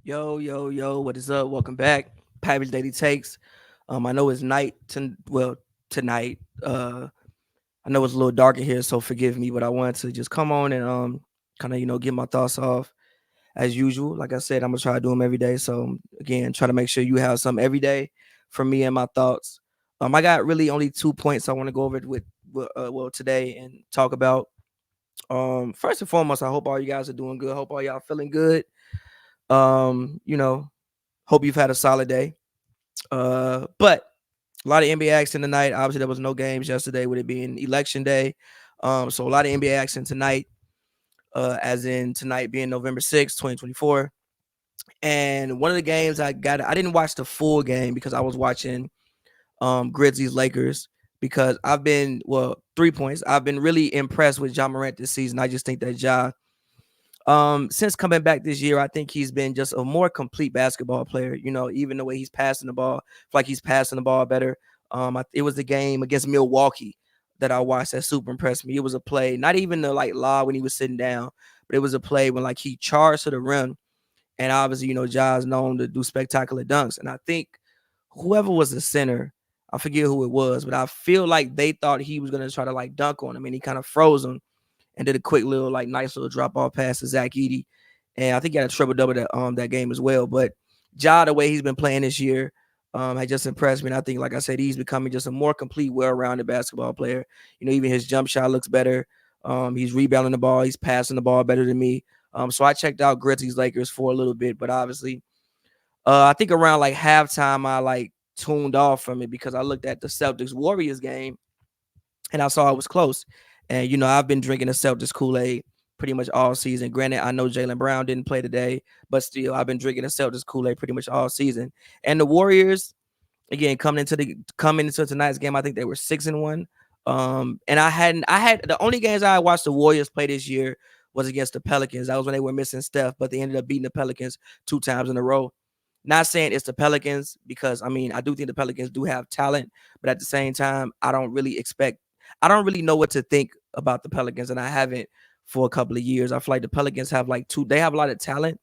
Yo, what is up? Welcome back. Pavy's Daily Takes. I know it's tonight. I know it's a little dark in here, so forgive me, but I wanted to just come on and kind of get my thoughts off as usual. Like I said, I'm gonna try to do them every day. So again, try to make sure you have some every day from me and my thoughts. I got really only 2 points I want to go over today and talk about. First and foremost, I hope all you guys are doing good. Hope all y'all feeling good. Um, you know, Hope you've had a solid day. But a lot of NBA action tonight. Obviously, there was no games yesterday with it being election day. So a lot of NBA action tonight, as in tonight being November 6th, 2024. And one of the games I didn't watch the full game because I was watching Grizzlies Lakers because 3 points. I've been really impressed with Ja Morant this season. I just think that since coming back this year, I think he's been just a more complete basketball player. Even the way he's passing the ball, I feel like he's passing the ball better. It was the game against Milwaukee that I watched that super impressed me. It was a play, not even the lob when he was sitting down, but it was a play when he charged to the rim, and obviously Ja's known to do spectacular dunks, and I think whoever was the center, I forget who it was, but I feel like they thought he was gonna try to dunk on him, and he kind of froze him and did a quick little nice little drop off pass to Zach Edey, and I think he had a triple double that game as well. But Ja, the way he's been playing this year, has just impressed me. And I think, like I said, he's becoming just a more complete, well-rounded basketball player. Even his jump shot looks better. He's rebounding the ball. He's passing the ball better than me. So I checked out Grizzlies Lakers for a little bit, but obviously, I think around halftime, I tuned off from it because I looked at the Celtics Warriors game and I saw it was close. And I've been drinking the Celtics Kool-Aid pretty much all season. Granted, I know Jaylen Brown didn't play today, but still, I've been drinking the Celtics Kool-Aid pretty much all season. And the Warriors, again, coming into tonight's game, I think they were 6-1. And I had the only games I watched the Warriors play this year was against the Pelicans. That was when they were missing Steph, but they ended up beating the Pelicans 2 times in a row. Not saying it's the Pelicans because I do think the Pelicans do have talent, but at the same time, I don't really know what to think about the Pelicans, and I haven't for a couple of years. I feel like the Pelicans have they have a lot of talent,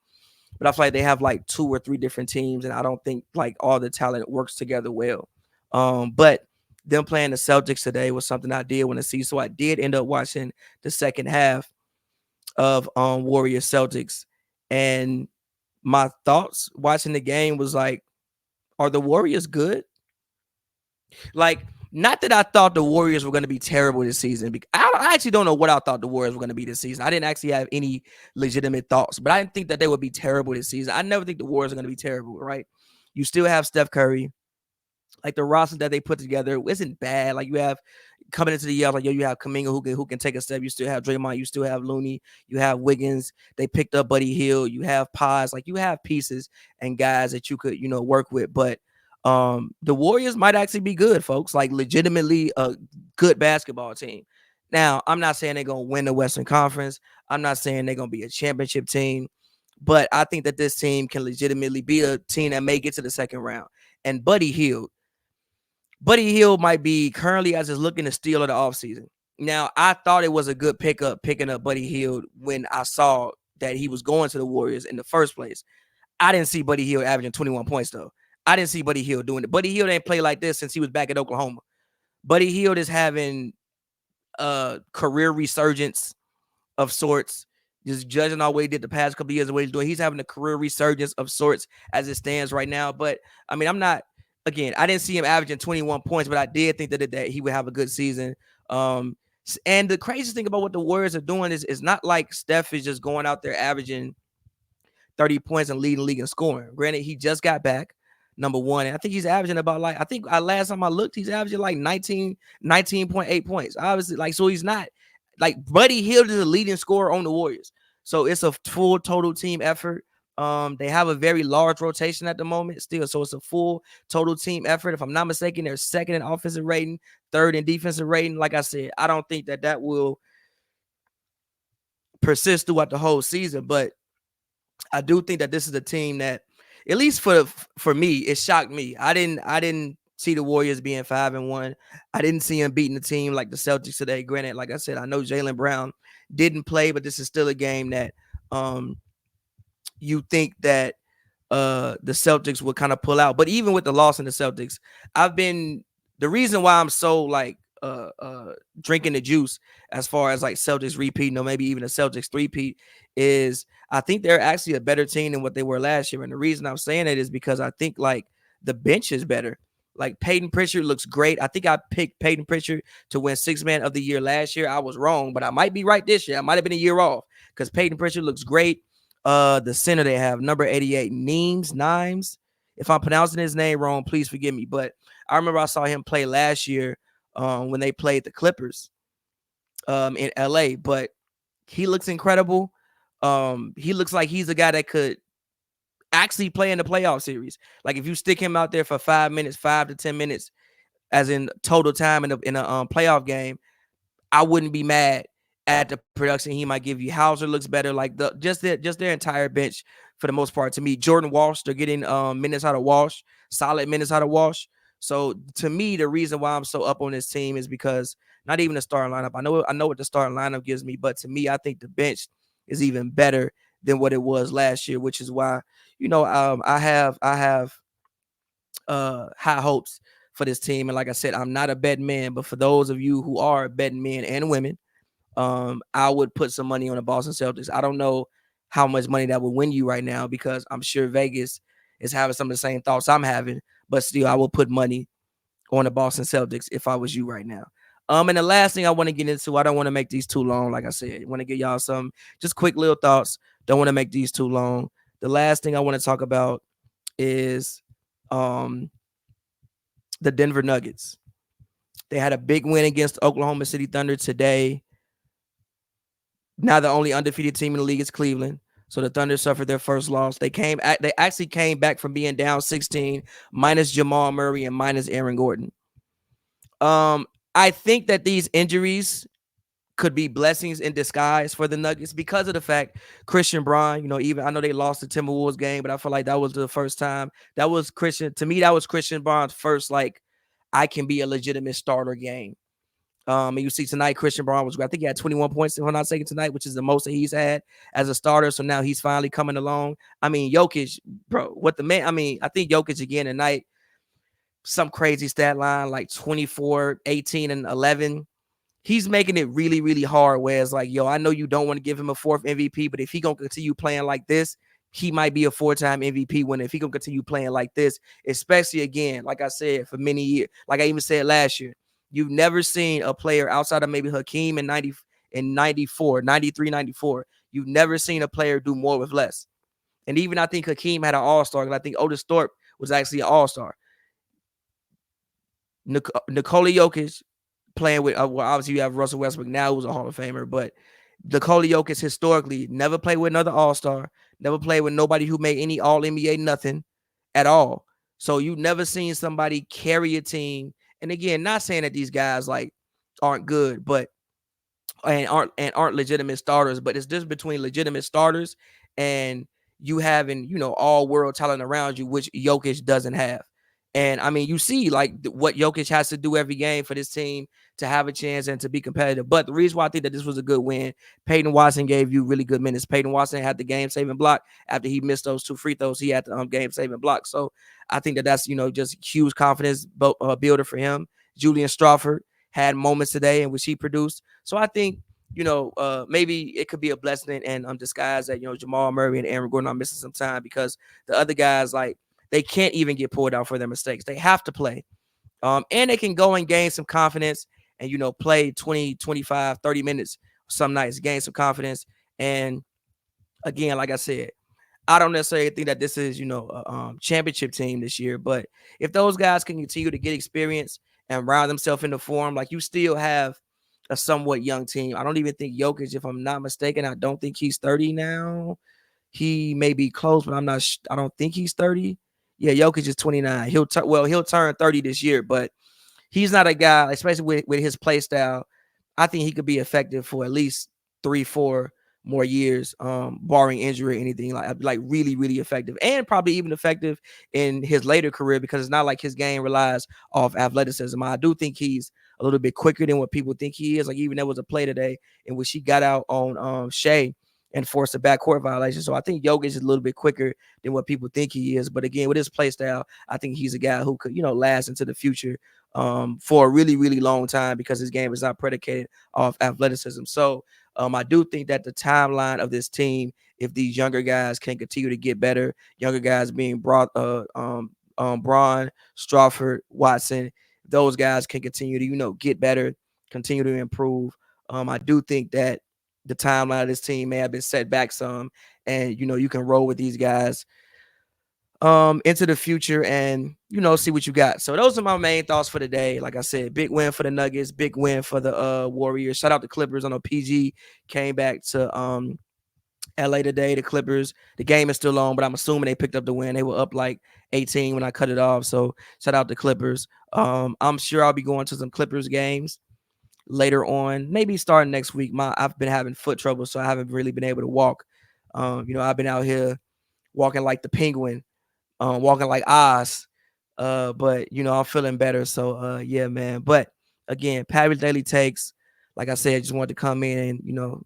but I feel like they have 2 or 3 different teams, and I don't think all the talent works together well. But them playing the Celtics today was something I did want to see, so I did end up watching the second half of Warriors Celtics, and my thoughts watching the game was are the Warriors good? Not that I thought the Warriors were going to be terrible this season. I actually don't know what I thought the Warriors were going to be this season. I didn't actually have any legitimate thoughts, but I didn't think that they would be terrible this season. I never think the Warriors are going to be terrible, right? You still have Steph Curry. The roster that they put together isn't bad. You have coming into the year, you have Kuminga who can take a step. You still have Draymond. You still have Looney. You have Wiggins. They picked up Buddy Hield. You have Paz. You have pieces and guys that you could work with. But the Warriors might actually be good, folks. Legitimately a good basketball team. Now, I'm not saying they're gonna win the Western Conference. I'm not saying they're gonna be a championship team, but I think that this team can legitimately be a team that may get to the second round. And Buddy Hield might be currently as is looking to steal of the offseason. Now, I thought it was a good picking up Buddy Hield when I saw that he was going to the Warriors in the first place. I didn't see Buddy Hield averaging 21 points, though. I didn't see Buddy Hield doing it. Buddy Hield ain't played like this since he was back at Oklahoma. Buddy Hield is having a career resurgence of sorts. Just judging all what he did the past couple of years of what he's doing, he's having a career resurgence of sorts as it stands right now. But I'm not. Again, I didn't see him averaging 21 points, but I did think that he would have a good season. And the craziest thing about what the Warriors are doing is not like Steph is just going out there averaging 30 points and leading the league in scoring. Granted, he just got back, number one. And I think he's averaging about last time I looked, he's averaging 19.8 points. Obviously, so he's not Buddy Hield is the leading scorer on the Warriors. So it's a full total team effort. They have a very large rotation at the moment still. So it's a full total team effort. If I'm not mistaken, they're second in offensive rating, third in defensive rating. Like I said, I don't think that will persist throughout the whole season, but I do think that this is a team that, at least for me, it shocked me. I didn't see the Warriors being 5-1. I didn't see them beating the team like the Celtics today. Granted, like I said, I know Jaylen Brown didn't play, but this is still a game that you think that the Celtics would kind of pull out. But even with the loss in the Celtics, the reason why I'm so like drinking the juice as far as like Celtics repeating or maybe even a Celtics three-peat is I think they're actually a better team than what they were last year. And the reason I'm saying it is because I think like the bench is better. Like Peyton Pritchard looks great. I think I picked Peyton Pritchard to win Sixth Man of the Year last year. I was wrong, but I might be right this year. I might have been a year off because Peyton Pritchard looks great. The center they have, number 88, Nimes. If I'm pronouncing his name wrong, please forgive me. But I remember I saw him play last year when they played the Clippers in LA. But he looks incredible. He looks like he's a guy that could actually play in the playoff series. Like if you stick him out there for 5 minutes, 5 to 10 minutes, as in total time in a playoff game, I wouldn't be mad at the production he might give you. Hauser looks better. Like just their entire bench for the most part. To me, Jordan Walsh, they're getting minutes out of Walsh, solid minutes out of Walsh. So to me, the reason why I'm so up on this team is because not even the starting lineup. I know what the starting lineup gives me, but to me, I think the bench is even better than what it was last year, which is why I have high hopes for this team. And like I said, I'm not a betting man, but for those of you who are betting men and women, I would put some money on the Boston Celtics. I don't know how much money that would win you right now because I'm sure Vegas is having some of the same thoughts I'm having, but still I will put money on the Boston Celtics if I was you right now. And the last thing I want to get into, I don't want to make these too long. Like I said, I want to give y'all some just quick little thoughts. Don't want to make these too long. The last thing I want to talk about is the Denver Nuggets. They had a big win against Oklahoma City Thunder today. Now the only undefeated team in the league is Cleveland. So the Thunder suffered their first loss. They actually came back from being down 16, minus Jamal Murray and minus Aaron Gordon. I think that these injuries could be blessings in disguise for the Nuggets because of the fact Christian Braun, even I know they lost the Timberwolves game, but I feel like that was the first time that was Christian Braun's first, like, I can be a legitimate starter game. And you see tonight, Christian Braun I think he had 21 points, if I'm not mistaken, tonight, which is the most that he's had as a starter. So now he's finally coming along. I mean, Jokic, bro, I think Jokic again tonight, some crazy stat line, like 24, 18, and 11. He's making it really, really hard where it's like, I know you don't want to give him a fourth MVP, but if he going to continue playing like this, he might be a 4-time MVP winner if he going to continue playing like this, especially again, like I said, for many years, like I even said last year, you've never seen a player outside of maybe Hakeem in 94, 93, 94. You've never seen a player do more with less. And even I think Hakeem had an all-star, because I think Otis Thorpe was actually an all-star. Nikola Jokic playing with, obviously you have Russell Westbrook now, who's a Hall of Famer, but Nikola Jokic historically never played with another all-star, never played with nobody who made any all-NBA nothing at all. So you've never seen somebody carry a team. And again, not saying that these guys like aren't good, but aren't legitimate starters, but it's just between legitimate starters and you having, all world talent around you, which Jokic doesn't have. And I mean, you see like what Jokic has to do every game for this team to have a chance and to be competitive. But the reason why I think that this was a good win, Peyton Watson gave you really good minutes. Peyton Watson had the game-saving block after he missed those 2 free throws. He had the game-saving block. So I think that that's, just huge confidence builder for him. Julian Strawford had moments today in which he produced. So I think, maybe it could be a blessing and disguise that, Jamal Murray and Aaron Gordon are missing some time because the other guys, like, they can't even get pulled out for their mistakes. They have to play. And they can go and gain some confidence and, play 20, 25, 30 minutes some nights, gain some confidence. And again, like I said, I don't necessarily think that this is, a championship team this year. But if those guys can continue to get experience and round themselves into form, like you still have a somewhat young team. I don't even think Jokic, if I'm not mistaken, I don't think he's 30 now. He may be close, but I don't think he's 30. Yeah, Jokic is 29. He'll turn 30 this year, but he's not a guy, especially with his play style. I think he could be effective for at least 3-4 more years, barring injury or anything, like really, really effective, and probably even effective in his later career because it's not like his game relies off athleticism. I do think he's a little bit quicker than what people think he is. Like even there was a play today in which he got out on Shea and force a backcourt violation. So I think Jokic is a little bit quicker than what people think he is. But again, with his play style, I think he's a guy who could, last into the future for a really, really long time because his game is not predicated off athleticism. So I do think that the timeline of this team, if these younger guys can continue to get better, younger guys being brought, Braun, Strawford, Watson, those guys can continue to, get better, continue to improve. I do think that the timeline of this team may have been set back some, and you can roll with these guys into the future and see what you got. So those are my main thoughts for today. Like I said, big win for the Nuggets, big win for the Warriors. Shout out the Clippers. I know PG came back to LA today. The Clippers, the game is still on, but I'm assuming they picked up the win. They were up like 18 when I cut it off. So shout out the Clippers. I'm sure I'll be going to some Clippers games later on, maybe starting next week. I've been having foot trouble, so I haven't really been able to walk. I've been out here walking like the penguin, walking like Oz. But I'm feeling better. So yeah, man. But again, Pavy Daily Takes. Like I said, I just wanted to come in and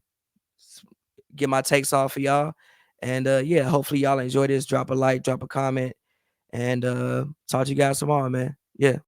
get my takes off for y'all. And yeah, hopefully y'all enjoy this. Drop a like, drop a comment, and talk to you guys tomorrow, man. Yeah.